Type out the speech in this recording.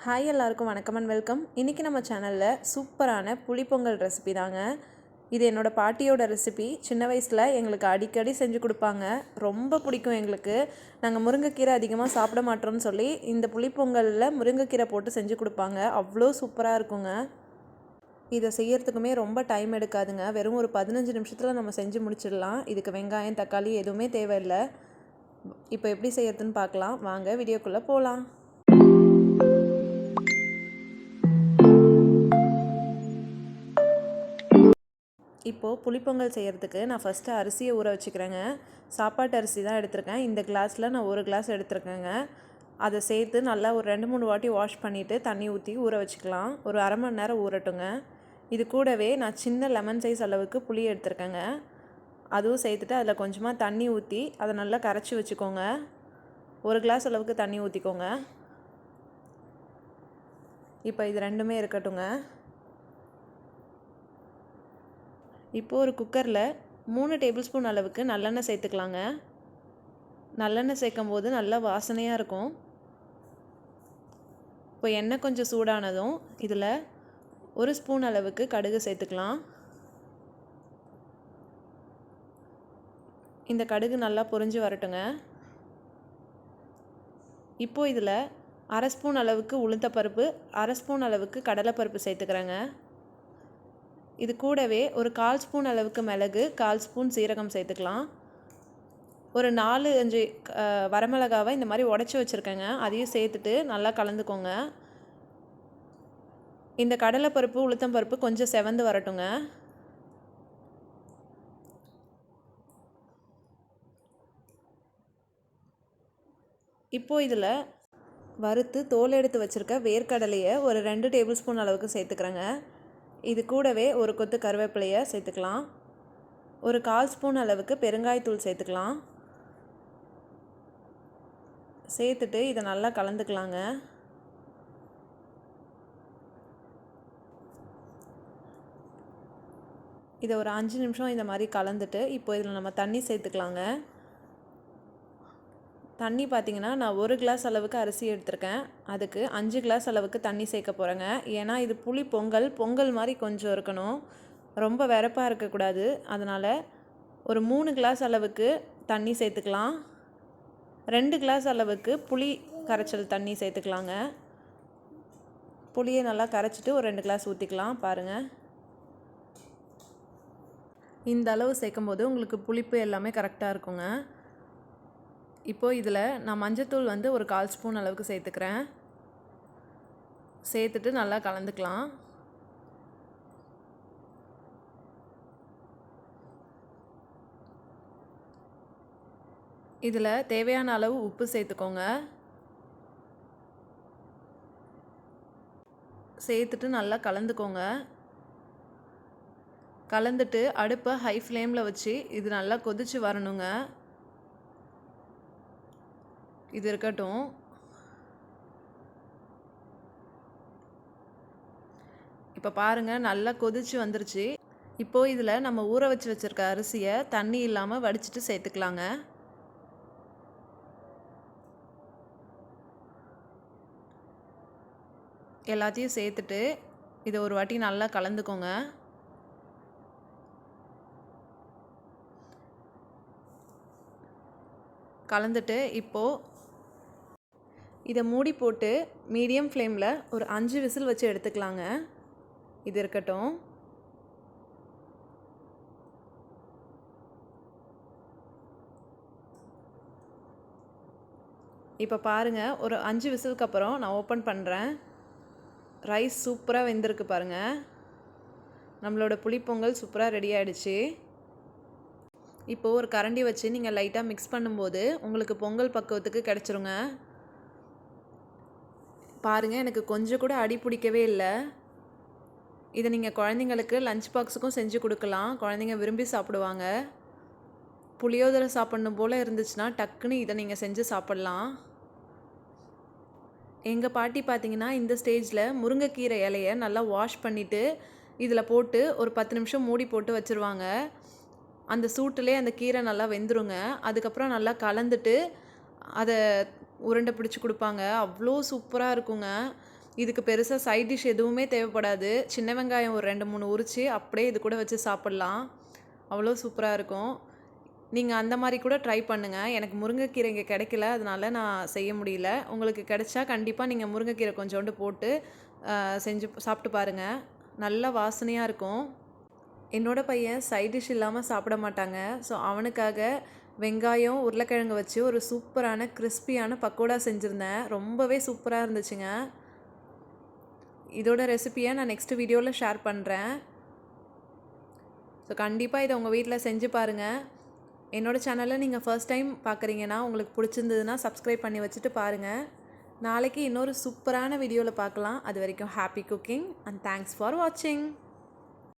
Hi எல்லாருக்கும் வணக்கம் and welcome. இன்றைக்கி நம்ம சேனலில் சூப்பரான புளிப்பொங்கல் ரெசிபி தாங்க. இது என்னோடய பாட்டியோட ரெசிபி. சின்ன வயசில் எங்களுக்கு அடிக்கடி செஞ்சு கொடுப்பாங்க. ரொம்ப பிடிக்கும் எங்களுக்கு. நாங்கள் முருங்கைக்கீரை அதிகமாக சாப்பிட மாட்டோம்னு சொல்லி இந்த புளிப்பொங்கலில் முருங்கைக்கீரை போட்டு செஞ்சு கொடுப்பாங்க. அவ்வளோ சூப்பராக இருக்குங்க. இதை செய்யறதுக்குமே ரொம்ப டைம் எடுக்காதுங்க. வெறும் ஒரு 15 நிமிஷத்தில் நம்ம செஞ்சு முடிச்சிடலாம். இதுக்கு வெங்காயம் தக்காளி எதுவுமே தேவையில்லை. இப்போ எப்படி செய்யறதுன்னு பார்க்கலாம் வாங்க, வீடியோக்குள்ளே போகலாம். இப்போது புளிப்பொங்கல் செய்கிறதுக்கு நான் ஃபஸ்ட்டு அரிசியை ஊற வச்சுக்கிறேங்க. சாப்பாட்டு அரிசி தான் எடுத்திருக்கேன். இந்த கிளாஸில் நான் 1 கிளாஸ் எடுத்திருக்கேங்க. அதை சேர்த்து நல்லா ஒரு 2-3 வாட்டி வாஷ் பண்ணிவிட்டு தண்ணி ஊற்றி ஊற வச்சுக்கலாம். ஒரு அரை மணி நேரம் ஊறட்டுங்க. இது கூடவே நான் சின்ன லெமன் சைஸ் அளவுக்கு புளி எடுத்திருக்கேங்க. அதுவும் சேர்த்துட்டு அதில் கொஞ்சமாக தண்ணி ஊற்றி அதை நல்லா கரைச்சி வச்சுக்கோங்க. 1 கிளாஸ் அளவுக்கு தண்ணி ஊற்றிக்கோங்க. இப்போ இது ரெண்டுமே இருக்கட்டுங்க. இப்போது ஒரு குக்கரில் 3 டேபிள் ஸ்பூன் அளவுக்கு நல்லெண்ணெய் சேர்த்துக்கலாங்க. நல்லெண்ணெய் சேர்க்கும் போது நல்லா வாசனையாக இருக்கும். இப்போ எண்ணெய் கொஞ்சம் சூடானதும் இதில் 1 ஸ்பூன் அளவுக்கு கடுகு சேர்த்துக்கலாம். இந்த கடுகு நல்லா பொரிஞ்சு வரட்டுங்க. இப்போது இதில் அரை ஸ்பூன் அளவுக்கு உளுந்தப்பருப்பு, அரை ஸ்பூன் அளவுக்கு கடலைப்பருப்பு சேர்த்துக்கிறேங்க. இது கூடவே ஒரு 1/4 ஸ்பூன் அளவுக்கு மிளகு, 1/4 ஸ்பூன் சீரகம் சேர்த்துக்கலாம். ஒரு 4-5 வரமிளகாவை இந்த மாதிரி உடச்சி வச்சுருக்கேங்க. அதையும் சேர்த்துட்டு நல்லா கலந்துக்கோங்க. இந்த கடலைப்பருப்பு உளுத்தம்பருப்பு கொஞ்சம் செவந்து வரட்டுங்க. இப்போது இதில் வறுத்து தோல் எடுத்து வச்சுருக்க வேர்க்கடலையை ஒரு 2 டேபிள் ஸ்பூன் அளவுக்கு சேர்த்துக்கிறேங்க. இது கூடவே ஒரு கொத்து கருவேப்பிலையை சேர்த்துக்கலாம். ஒரு 1/4 ஸ்பூன் அளவுக்கு பெருங்காயத்தூள் சேர்த்துக்கலாம். சேர்த்துட்டு இதை நல்லா கலந்துக்கலாங்க. இதை ஒரு 5 நிமிஷம் இந்த மாதிரி கலந்துட்டு இப்போ இதில் நம்ம தண்ணி சேர்த்துக்கலாங்க. தண்ணி பார்த்திங்கன்னா நான் 1 கிளாஸ் அளவுக்கு அரிசி எடுத்திருக்கேன். அதுக்கு 5 கிளாஸ் அளவுக்கு தண்ணி சேர்க்க போகிறேங்க. ஏன்னா இது புளி பொங்கல் மாதிரி கொஞ்சம் இருக்கணும். ரொம்ப வெரப்பாக இருக்கக்கூடாது. அதனால் ஒரு 3 கிளாஸ் அளவுக்கு தண்ணி சேர்த்துக்கலாம். 2 கிளாஸ் அளவுக்கு புளி கரைச்சல் தண்ணி சேர்த்துக்கலாங்க. புளியை நல்லா கரைச்சிட்டு ஒரு 2 கிளாஸ் ஊற்றிக்கலாம். பாருங்கள், இந்த அளவு சேர்க்கும்போது உங்களுக்கு புளிப்பு எல்லாமே கரெக்டாக இருக்குங்க. இப்போது இதில் நான் மஞ்சத்தூள் ஒரு 1/4 ஸ்பூன் அளவுக்கு சேர்த்துக்கிறேன். சேர்த்துட்டு நல்லா கலந்துக்கலாம். இதில் தேவையான அளவு உப்பு சேர்த்துக்கோங்க. சேர்த்துட்டு நல்லா கலந்துக்கோங்க. கலந்துட்டு அடுப்பை ஹை ஃப்ளேமில் வச்சு இது நல்லா கொதித்து வரணுங்க. இது இருக்கட்டும். இப்போ பாருங்கள், நல்லா கொதிச்சு வந்துருச்சு. இப்போது இதில் நம்ம ஊற வச்சுருக்க அரிசியை தண்ணி இல்லாமல் வடிச்சிட்டு சேர்த்துக்கலாங்க. எல்லாத்தையும் சேர்த்துட்டு இதை ஒரு வாட்டி நல்லா கலந்துக்கோங்க. கலந்துட்டு இப்போது இதை மூடி போட்டு மீடியம் ஃப்ளேமில் ஒரு 5 விசில் வச்சு எடுத்துக்கலாங்க. இது இருக்கட்டும். இப்போ பாருங்கள், ஒரு 5 விசிலுக்கு அப்புறம் நான் ஓப்பன் பண்ணுறேன். ரைஸ் சூப்பராக வெந்திருக்கு பாருங்கள். நம்மளோட புளிப்பொங்கல் சூப்பராக ரெடி ஆகிடுச்சு. இப்போது ஒரு கரண்டி வச்சு நீங்கள் லைட்டாக மிக்ஸ் பண்ணும்போது உங்களுக்கு பொங்கல் பக்குவத்துக்கு கிடச்சிருங்க. பாருங்கள், எனக்கு கொஞ்சம் கூட அடி பிடிக்கவே இல்லை. இதை நீங்கள் குழந்தைங்களுக்கு லஞ்ச் பாக்ஸுக்கும் செஞ்சு கொடுக்கலாம். குழந்தைங்க விரும்பி சாப்பிடுவாங்க. புளியோதரை சாப்பிட்ணும் போல் இருந்துச்சுன்னா டக்குன்னு இதை நீங்கள் செஞ்சு சாப்பிட்லாம். எங்கள் பாட்டி பார்த்திங்கன்னா இந்த ஸ்டேஜில் முருங்கைக்கீரை இலையை நல்லா வாஷ் பண்ணிவிட்டு இதில் போட்டு ஒரு 10 நிமிஷம் மூடி போட்டு வச்சுருவாங்க. அந்த சூட்டிலே அந்த கீரை நல்லா வெந்துருங்க. அதுக்கப்புறம் நல்லா கலந்துட்டு அதை உருண்டை பிடிச்சி கொடுப்பாங்க. அவ்வளோ சூப்பராக இருக்குங்க. இதுக்கு பெருசாக சைட் டிஷ் எதுவுமே தேவைப்படாது. சின்ன வெங்காயம் ஒரு 2, 3 உரித்து அப்படியே இது கூட வச்சு சாப்பிட்லாம். அவ்வளோ சூப்பராக இருக்கும். நீங்கள் அந்த மாதிரி கூட ட்ரை பண்ணுங்கள். எனக்கு முருங்கைக்கீரை இங்கே கிடைக்கல, அதனால நான் செய்ய முடியல. உங்களுக்கு கிடைச்சா கண்டிப்பாக நீங்கள் முருங்கைக்கீரை கொஞ்சோண்டு போட்டு செஞ்சு சாப்பிட்டு பாருங்கள். நல்ல வாசனையாக இருக்கும். என்னோட பையன் சைட் டிஷ் இல்லாமல் சாப்பிட மாட்டாங்க. ஸோ அவனுக்காக வெங்காயம், உருளைக்கிழங்கு வச்சு ஒரு சூப்பரான கிறிஸ்பியான பக்கோடா செஞ்சுருந்தேன். ரொம்பவே சூப்பராக இருந்துச்சுங்க. இதோட ரெசிபியை நான் நெக்ஸ்ட் வீடியோவில் ஷேர் பண்ணுறேன். ஸோ கண்டிப்பாக இதை உங்கள் வீட்டில் செஞ்சு பாருங்கள். என்னோடய சேனலை நீங்கள் ஃபர்ஸ்ட் டைம் பார்க்குறீங்கன்னா உங்களுக்கு பிடிச்சிருந்ததுன்னா சப்ஸ்கிரைப் பண்ணி வச்சுட்டு பாருங்கள். நாளைக்கு இன்னொரு சூப்பரான வீடியோவில் பார்க்கலாம். அது வரைக்கும் happy cooking and thanks for வாட்சிங்.